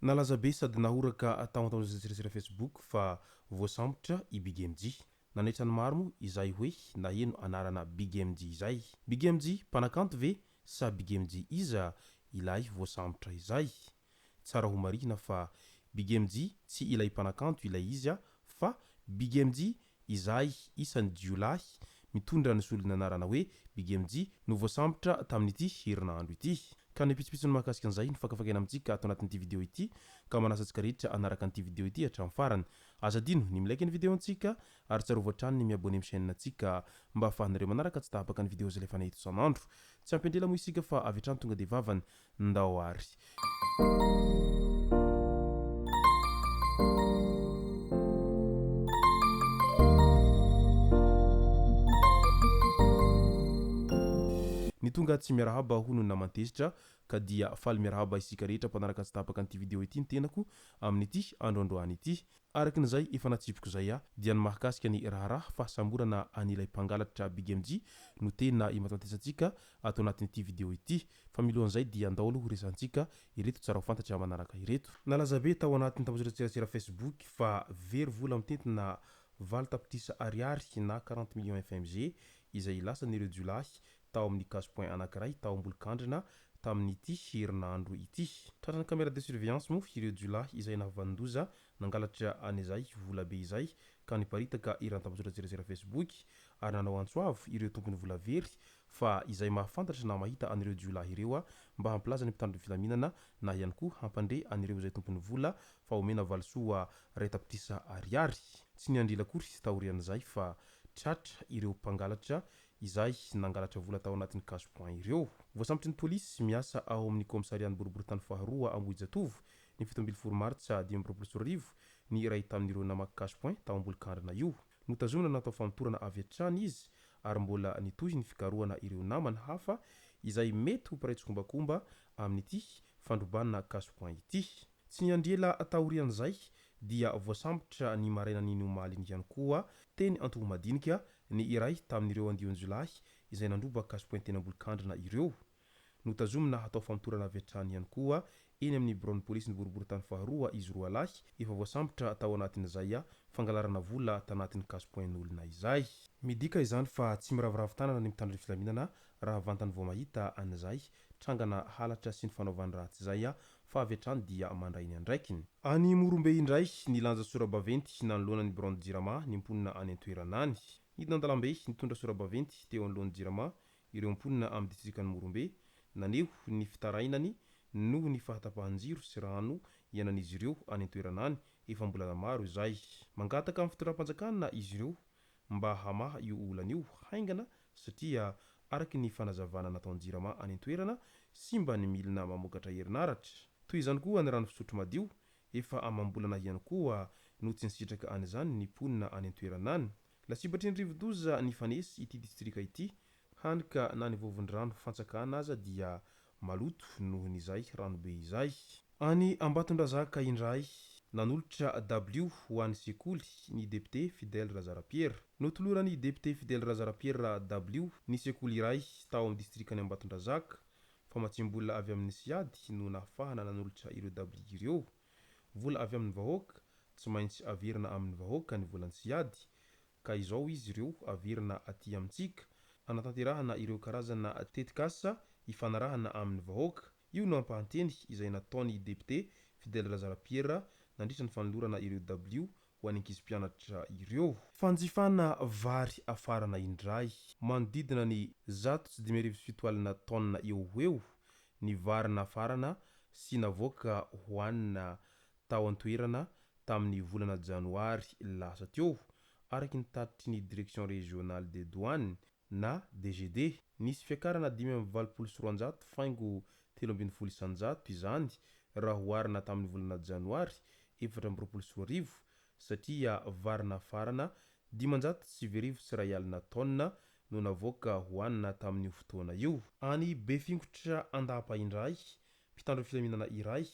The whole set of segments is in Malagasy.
Nalaza be sady nahoraka tao zeresera Facebook fa voasambotra i Big MG. Nanaitra ny maro moa izay hoe naheno anarana Big MG izay. Big MG mpanakanto ve sa Big MG iza ilay voasambotra izay? Tsara ho marina fa Big MG tsy ilay mpanakanto ilay izy fa Big MG izay isan'ny jiolahy mitondra ny solon'ny anarana hoe Big MG no voasambotra tamin'ity herinandro ity. Ka ny pitsopitsony mahakasika an'izay ny fakafakena amintsika ato anatin'ity vidéo ity ka manasa antsika rehetra anaraka an'ity vidéo ity hatramin'ny farany. Aza dino ny milaiky ny vidéo antsika ary tsarovy hatrany ny miabone amin'ny chaîne antsika mba ahafahanareo manaraka tsy tahapaka ny vidéo izay lefa nahito isan'andro. Tsy ampendrela moa isika fa avy hatrany tonga de vavany ndao ary. Ny tonga tsy miarahaba hono namantezitra ka dia faly miarahaba isika rehetra mpanaraka tsy tahapaka an'ity vidéo ity ny tenako amin'ity androandroany ity. Arakin'izay efa natsipiko zay dia ny mahakasika ny raharaha fahasamborana an'ilay mpangalatra Big MG no tena imatantesantsika ato anatin'ity vidéo ity. Fa milohan'izay dia ndao aloha resantsika ireto tsara ho fantatra manaraka ireto. Nalaza be tao anatin'ny tambazoratsirasira Facebook fa very vola mitentina valo tapitrisa ariary na 40 millions FMG izay lasan'ireo jiolahy tao amin'ny cash point anankiray tao ambolokandrina tamin'ity herinandro ity. Tratran'ny caméra de surveillance moa ireo jiolahy izay navandoza nangalatra an'izay vola be izay ka niparitaka irany tambazoratsirasira Facebook ary nanao antsoavo ireo tompony vola very fa izay mahafantatra na mahita an'ireo jiolahy ireo mba hampilaza ny mpitandro filaminana na ihany koa hampandre an'ireo izay tompony vola fa omena valosoa ray tapitrisa ariary. Tsy ny andrila kory taorian'izay fa tratra ireo mpangalatra izay nangalatra vola tao anatin'ny cash point ireo. Voasambotry ny polisy miasa ao amin'ny komisarian'ny boriboritany faharoa Ambohijatovo ny 17 Martsa 2024 ny iray tamin'ireo namaky cash point tao ambolokandrina io. Notazomina natao famotorana avy hatrany izy ary mbola nitohy ny fikarohana ireo namany hafa izay mety ho piraitsy-kombakomba amin'ity fandrobanana cash point ity. Tsy ny andriela taorian'izay dia voasambotra ny maraina n'iny omaly ihany koa teny antovo madinika ny iray tamin'ireo andiony jiolahy izay nandroba cash point teny ambolokandrina ireo. Notazomina hatao famotorana avy hatrany ihany koa eny amin'ny bureau polisy ny boriboritany faharoa izy roa lahy efa voasambotra tao anatin'izay fangalarana vola tanatin'ny cash point n'olona izay. Midika izany fa tsy miravoravo tanana ny mitandro filaminana raha vantany vao mahita an'izay trangana halatra sy ny fanaovana ratsy izay fa avy hatrany dia mandray ny andraikiny. Any Morombe indray ny lanja sorabaventy nanoloana ny Brand Jirama ny mponina any an-toerana any. Hidina an-dalambe nitondra sorabaventy teo anoloan'ny Jirama ireo mponina amin'ny distrikan'ny Morombe naneho ny fitarainany noho ny fahatapahan-jiro sy rano ianan'izy ireo any an-toerana any efa mbola maro izay. Mangataka amin'ny fitondram-panjakana izy ireo mba hamaha io olana io haingana satria araky ny fanazavana nataon'ny Jirama any an-toerana sy mba ny milina mamokatra herinaratra. Toy izany koa ny rano fisotro madio efa amambolana ihany koa no tsy nisitraka an'izany ny mponina any an-toerana any. Lasibatry ny rivodoza ny fanesy ity distrika ity hanika na ny vovon-drano fantsakana aza dia maloto noho n'izay ranobe izay. Any Ambatondrazaka indray nanolotra W ho an'ny sekoly ny député Fidèle Razarapierre. Notoloran'ny député Fidèle Razarapierre W ny sekoly iray tao amin'ny distrikany Ambatondrazaka fa matsimbola avy amin'ny siady no nahafahana nanolotra ireo W ireo. Vola avy amin'ny vahoaka tsy maintsy averina amin'ny vahoaka ny volan'ny siady ka izao izy ireo averina aty amintsika anatanterahana ireo karazana tetikasa ifanarahana amin'ny vahoaka. Io no ampahanteny izay nataon'ny député Fidèle Razarapierre nandritra ny fanolorana ireo W ho an'ny ankizy-mpianatra ireo. Fanjifana vary afarana indray manodidina ny 107 tonna eo ny vary nafarana sy navoaka hoanina tao an-toerana tamin'ny volana janoary lasa teo araky ny taritry ny direction régionale des douanes na DGD. Nisy fiakarana 5,7 faingo 3,7 izany raha hoarina tamin'ny volana janoary 2024 satria vary nafarana 509 tonna no navoaka hoanina tamin'io fotoana io. Any Befingotra Andapa indray mpitandro ny filaminana iray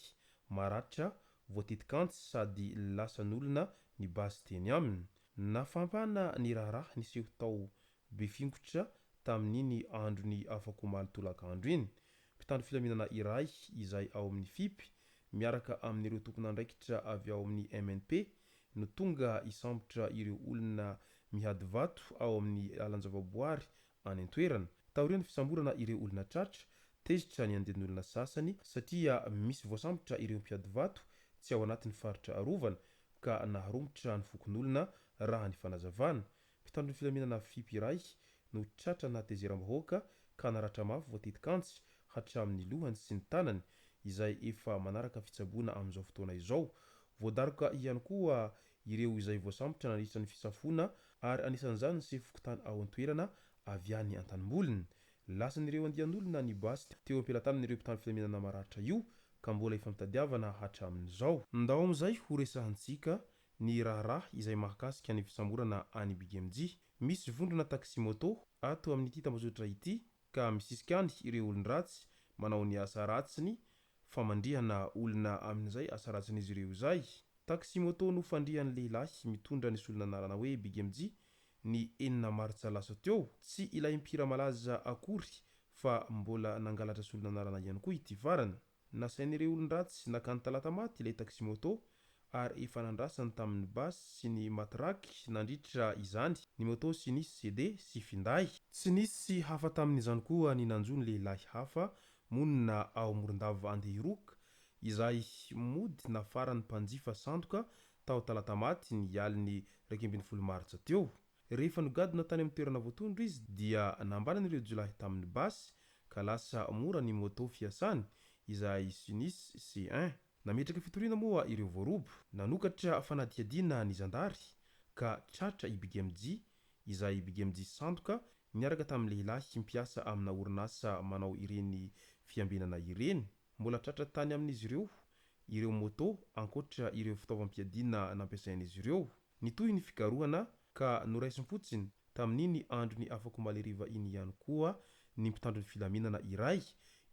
maratra voatetikantsy sady lasan'olona ny basy teny aminy nafampana ny raharaha niseho tao be fingotra tamin'iny andro ny afako omaly tolakandro iny mpitandro filaminana iray izay ao amin'ny fipy miaraka amin'ireo tompon'andraikitra avy ao amin'ny MNP no tonga isambotra ireo olona mihady vato ao amin'ny alanjavaboary any an-toerana taorian'ny fisamborana ireo olona tratra tezitra ny andian'olona sasany satria misy voasambotra ireo mpiady vato tsy ao anatin'ny faritra arovana ka naharomotra ny fokon'olona raha ny fanazavana mpitandro ny filaminana fipy iray no tratra natezeram-bahoaka ka naratra mafy voatetikantsy hatramin'ny lohany sy ny tanany izay efa manaraka fitsaboana amin'izao fotoana izao voadaroka ihany koa ireo izay voasambotra nandritra ny fisafoana ary anisan'izany ny sefokotany ao an-toerana avy any an-tanimbolony lasan'ireo andian'olona ny basy teo ampelantanan'ireo mpitandro filaminana maratra io ka mbola efa mitadiavana hatramin'izao ndao amin'izay ho resahantsika ny raharaha izay mahakasika ny fisamborana any BGMJ misy vondrona taxi moto ato amin'ity tambazotra ity ka misisika any ireo olon-dratsy manao ny asa ratsiny famandrihana olona amin'izay asa ratsin'izy ireo izay taxi moto no fandrihan'ny lehilahy mitondra ny solona anarana hoe BGMJ ny 9 martsa lasa teo tsy ilay mpira malaza akory fa mbola nangalatra solona anarana ihany koa ity farany nasain'ireo olon-dratsy nakany talata maty ilay taxi moto ary efa nandrasany tamin'ny basy sy ny matraky nandritra izany ny moto sy nisy CD sy finday tsy nisy hafa tamin'izany koa ny nanjony lehilahy hafa monina ao Morondava Andehiroka izay mody nafarany mpanjifa sandoka tao talata maty ny aliny 12 martsa teo rehefa nogadina tany amin'ny toerana voatondro izy dia nambalan'ireo jolahy tamin'ny basy ka lasa mora ny moto fiasany izay sinisy C1 nametraka fitoriana moa ireo voarobo nanokatra fanadihadiana ny zandary ka tratra i BGMJ izay BGMJ sandoka niaraka tamin'ny lehilahy mpiasa amina orinasa manao ireny fiambinana ireny mbola tratra tany amin'izy ireo moto ankoatra ireo fitaovam-piadiana nampiasain'izy ireo nitohy ny fikarohana ka noraisin fotsiny tamin'iny andro ny afako maleriva iny ihany koa ny mpitandro ny filaminana iray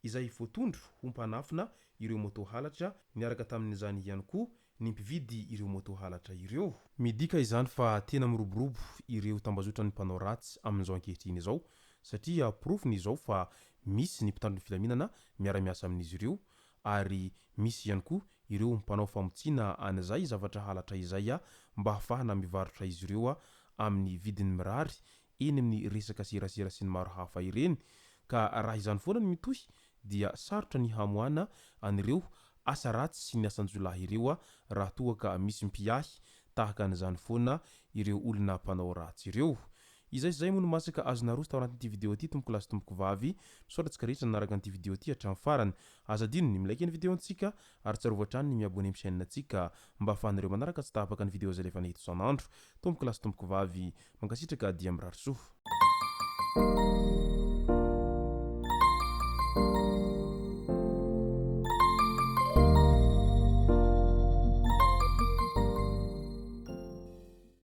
izay voatondro ho mpanafina ireo moto halatra niaraka tamin'izany ihany koa ny mpividy ireo moto halatra ireo midika izany fa tena miroborobo ireo tambazotra ny mpanao ratsy amin'izao ankehitriny izao satria profiny izao fa misy ny mpitandro ny filaminana miara-miasa amin'izy ireo ary misy ihany koa ireo mpanao famotsiana an'izay zavatra halatra izay mba hafahana mivarotra izy ireo amin'ny vidiny mirary eny amin'ny resaka serasera sy ny maro hafa ireny ka raha izany foana ny mitohy dia sarotra ny hamoana an'ireo asa ratsy sy ny asanjolahy ireo raha toa ka misy mpiahy tahaka an'izany foana ireo olona mpanao ratsy ireo izay moa no masaka azonarosy tao anatin'ity video ity tompoko lasy tompoko vavy misaotratsika rehetra nanaraka an'ity video ity hatramin'ny farany azadino ny milaiky ny video antsika ary tsarovatrany ny miabone amin'ny chaîne antsika mba ahafahanareo manaraka tsy tahapaka ny video zay lefa nahito isan'andro tompoko lasy tompoko vavy mankasitraka dia mirary soa